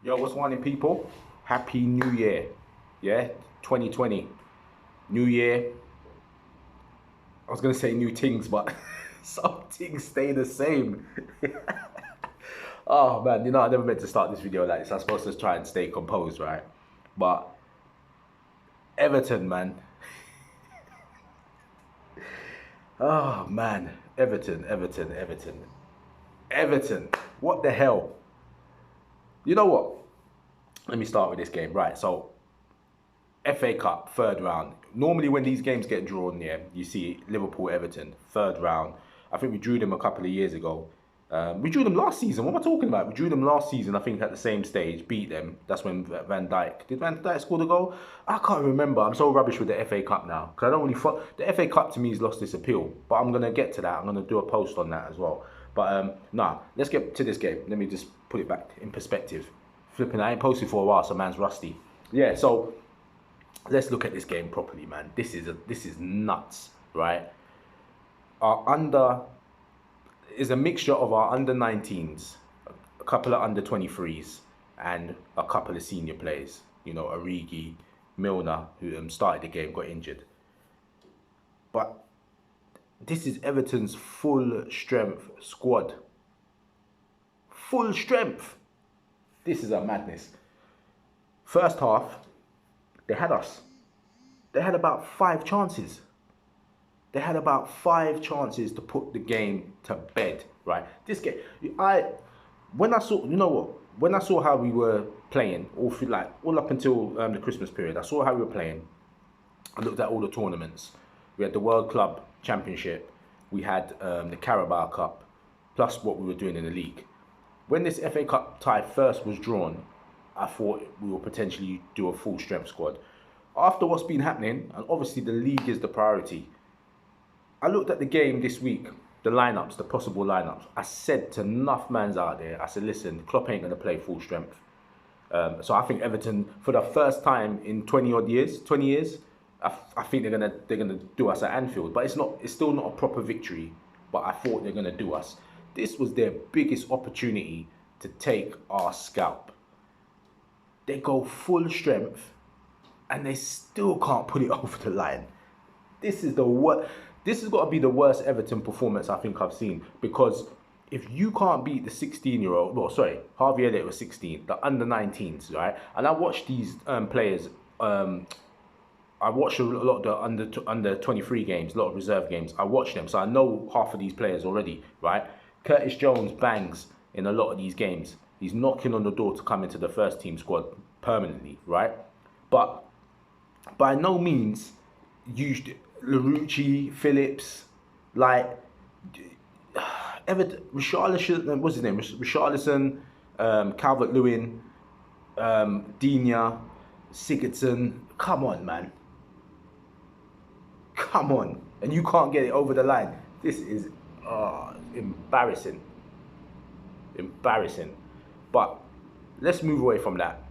Yo, what's morning, people? Happy New Year. Yeah, 2020. New Year. I was going to say new things, but some things stay the same. Oh, man, I never meant to start this video like this. I'm supposed to try and stay composed, right? But Everton, man. Oh, man. Everton. What the hell? You know what? Let me start with this game. Right, so FA Cup, third round. Normally when these games get drawn, yeah, you see Liverpool, Everton, third round. I think we drew them a couple of years ago. We drew them last season. What am I talking about? We drew them last season, I think, at the same stage, beat them. That's when Van Dijk. Did Van Dijk score the goal? I can't remember. I'm so rubbish with the FA Cup now. Because I don't really... The FA Cup to me has lost its appeal. But I'm going to get to that. I'm going to do a post on that as well. But, nah, let's get to this game. Let me just put it back in perspective. Flipping, I ain't posted for a while, so man's rusty. Yeah, so... let's look at this game properly, man. This is nuts, right? Our under is a mixture of our under 19s, a couple of under 23s, and a couple of senior players. You know, Origi, Milner, who started the game, got injured. But this is Everton's full strength squad. Full strength. This is a madness. First half, they had us. They had about 5 chances. They had about 5 chances to put the game to bed, right? This game, when I saw, you know what? When I saw how we were playing, all up until the Christmas period, I saw how we were playing. I looked at all the tournaments. We had the World Club Championship. We had the Carabao Cup, plus what we were doing in the league. When this FA Cup tie first was drawn, I thought we will potentially do a full strength squad. After what's been happening, and obviously the league is the priority, I looked at the game this week, the lineups, the possible lineups. I said to enough mans out there, I said, listen, Klopp ain't going to play full strength. So I think Everton, for the first time in 20 years, I think they're gonna do us at Anfield. But it's still not a proper victory. But I thought they're gonna do us. This was their biggest opportunity to take our scalp. They go full strength, and they still can't put it over the line. This is the worst. This has got to be the worst Everton performance I think I've seen, because if you can't beat the 16-year-old, well, sorry, Harvey Elliott was 16, the under-19s, right? And I watched these players. I watched a lot of the under 23 games, a lot of reserve games. I watched them, so I know half of these players already, right? Curtis Jones bangs in a lot of these games. He's knocking on the door to come into the first team squad permanently, right? But by no means used Origi, Phillips, like Everton, Richarlison, what's his name? Richarlison, Calvert-Lewin, Digne, Sigurdsson. Come on, man. Come on. And you can't get it over the line. This is embarrassing. Embarrassing. But let's move away from that.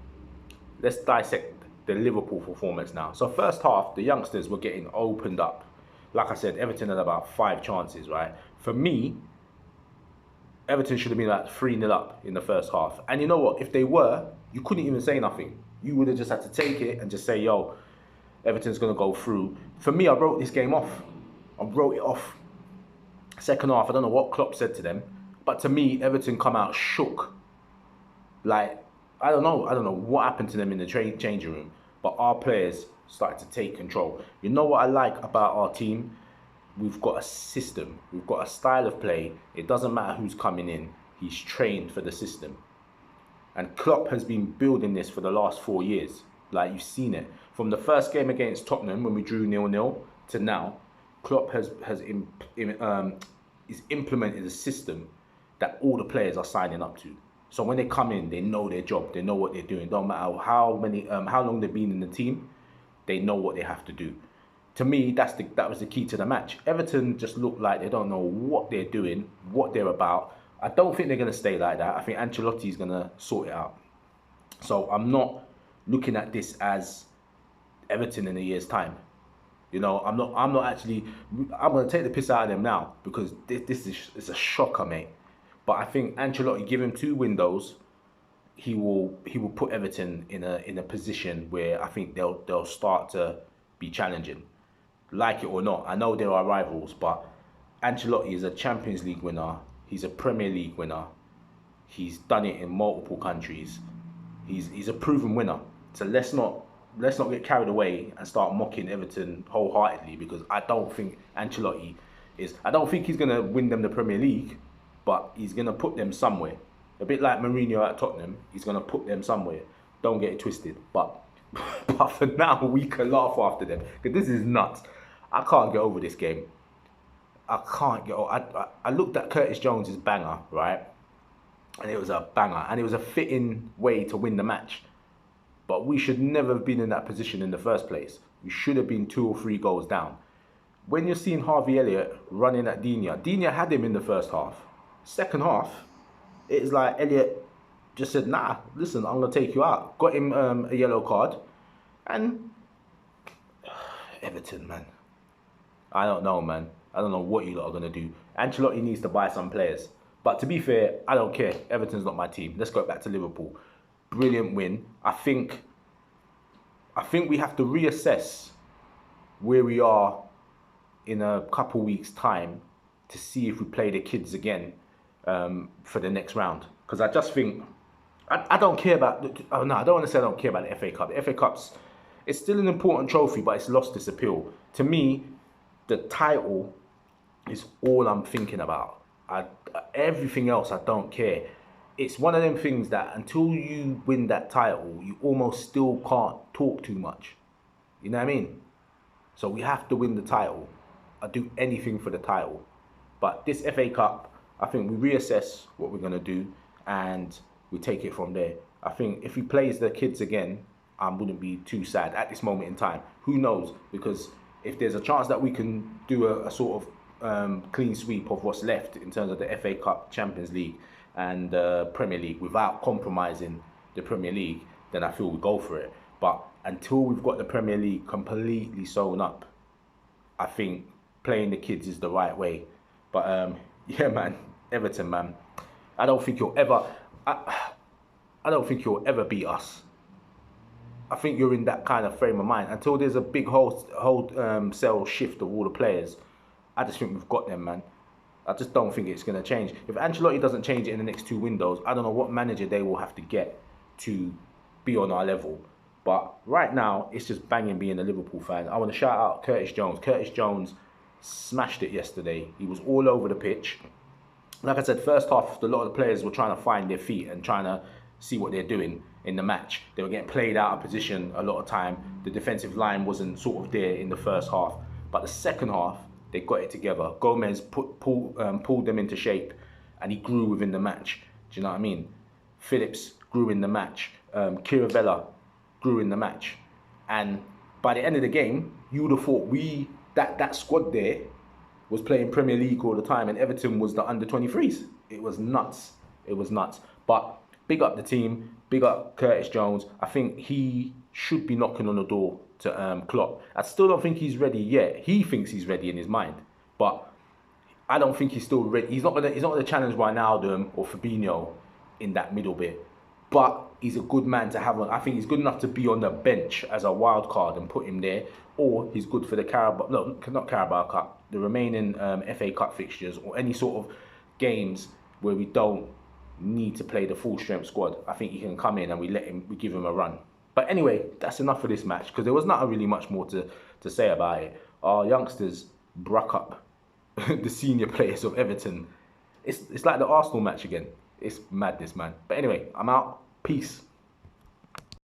Let's dissect the Liverpool performance now. So first half, the youngsters were getting opened up. Like I said, Everton had about 5 chances, right? For me, Everton should have been like 3-0 up in the first half. And you know what? If they were, you couldn't even say nothing. You would have just had to take it and just say, yo, Everton's going to go through. For me, I wrote this game off. I wrote it off. Second half, I don't know what Klopp said to them. But to me, Everton come out shook. Like, I don't know what happened to them in the changing room, but our players started to take control. You know what I like about our team? We've got a system. We've got a style of play. It doesn't matter who's coming in. He's trained for the system. And Klopp has been building this for the last 4 years. Like, you've seen it. From the first game against Tottenham, when we drew 0-0, to now, Klopp has implemented a system that all the players are signing up to. So when they come in, they know their job. They know what they're doing. Don't matter how long they've been in the team, they know what they have to do. To me, that was the key to the match. Everton just look like they don't know what they're doing, what they're about. I don't think they're going to stay like that. I think Ancelotti's going to sort it out. So I'm not looking at this as Everton in a year's time. You know, I'm going to take the piss out of them now, because this is a shocker, mate. But I think Ancelotti, give him 2 windows, he will put Everton in a position where I think they'll start to be challenging, like it or not. I know there are rivals, but Ancelotti is a Champions League winner. He's a Premier League winner. He's done it in multiple countries. He's a proven winner. So let's not get carried away and start mocking Everton wholeheartedly, because I don't think Ancelotti is. I don't think he's gonna win them the Premier League, but he's gonna put them somewhere. A bit like Mourinho at Tottenham, he's gonna put them somewhere. Don't get it twisted. But but for now, we can laugh after them, because this is nuts. I can't get over this game. I can't get over. I looked at Curtis Jones's banger, right? And it was a banger, and it was a fitting way to win the match. But we should never have been in that position in the first place. We should have been 2 or 3 goals down. When you're seeing Harvey Elliott running at Digne had him in the first half. Second half, it's like Elliott just said, nah, listen, I'm going to take you out. Got him a yellow card. And Everton, man. I don't know, man. I don't know what you lot are going to do. Ancelotti needs to buy some players. But to be fair, I don't care. Everton's not my team. Let's go back to Liverpool. Brilliant win. I think we have to reassess where we are in a couple weeks' time to see if we play the kids again for the next round. Because I just think I don't care about. Oh no, I don't want to say I don't care about the FA Cup. The FA Cup's it's still an important trophy, but it's lost its appeal. To me, the title is all I'm thinking about. Everything else I don't care. It's one of them things that until you win that title, you almost still can't talk too much. You know what I mean? So we have to win the title. I'd do anything for the title. But this FA Cup, I think we reassess what we're going to do and we take it from there. I think if he plays the kids again, I wouldn't be too sad at this moment in time. Who knows? Because if there's a chance that we can do a sort of clean sweep of what's left in terms of the FA Cup, Champions League and Premier League without compromising the Premier League, then I feel we go for it. But until we've got the Premier League completely sewn up, I think playing the kids is the right way. But yeah, man, Everton, man, I don't think you'll ever beat us. I think you're in that kind of frame of mind until there's a big wholesale shift of all the players. I just think we've got them, man. I just don't think it's going to change. If Ancelotti doesn't change it in the next 2 windows, I don't know what manager they will have to get to be on our level. But right now, it's just banging being a Liverpool fan. I want to shout out Curtis Jones. Curtis Jones smashed it yesterday. He was all over the pitch. Like I said, first half, a lot of the players were trying to find their feet and trying to see what they're doing in the match. They were getting played out of position a lot of time. The defensive line wasn't sort of there in the first half. But the second half, they got it together. Gomez pulled them into shape, and he grew within the match. Do you know what I mean? Phillips grew in the match. Kiravella grew in the match. And by the end of the game, you would have thought that squad there was playing Premier League all the time, and Everton was the under-23s. It was nuts. It was nuts. But big up the team. Big up Curtis Jones. I think he should be knocking on the door to Klopp. I still don't think he's ready yet. He thinks he's ready in his mind, but I don't think he's still ready. He's not gonna challenge Wijnaldum or Fabinho in that middle bit. But he's a good man to have on. I think he's good enough to be on the bench as a wild card and put him there. Or he's good for the Carabao, no, not Carabao Cup, the remaining FA Cup fixtures or any sort of games where we don't need to play the full strength squad. I think he can come in and we give him a run. But anyway, that's enough for this match, because there was not really much more to say about it. Our youngsters bruck up the senior players of Everton. It's like the Arsenal match again. It's madness, man. But anyway, I'm out. Peace.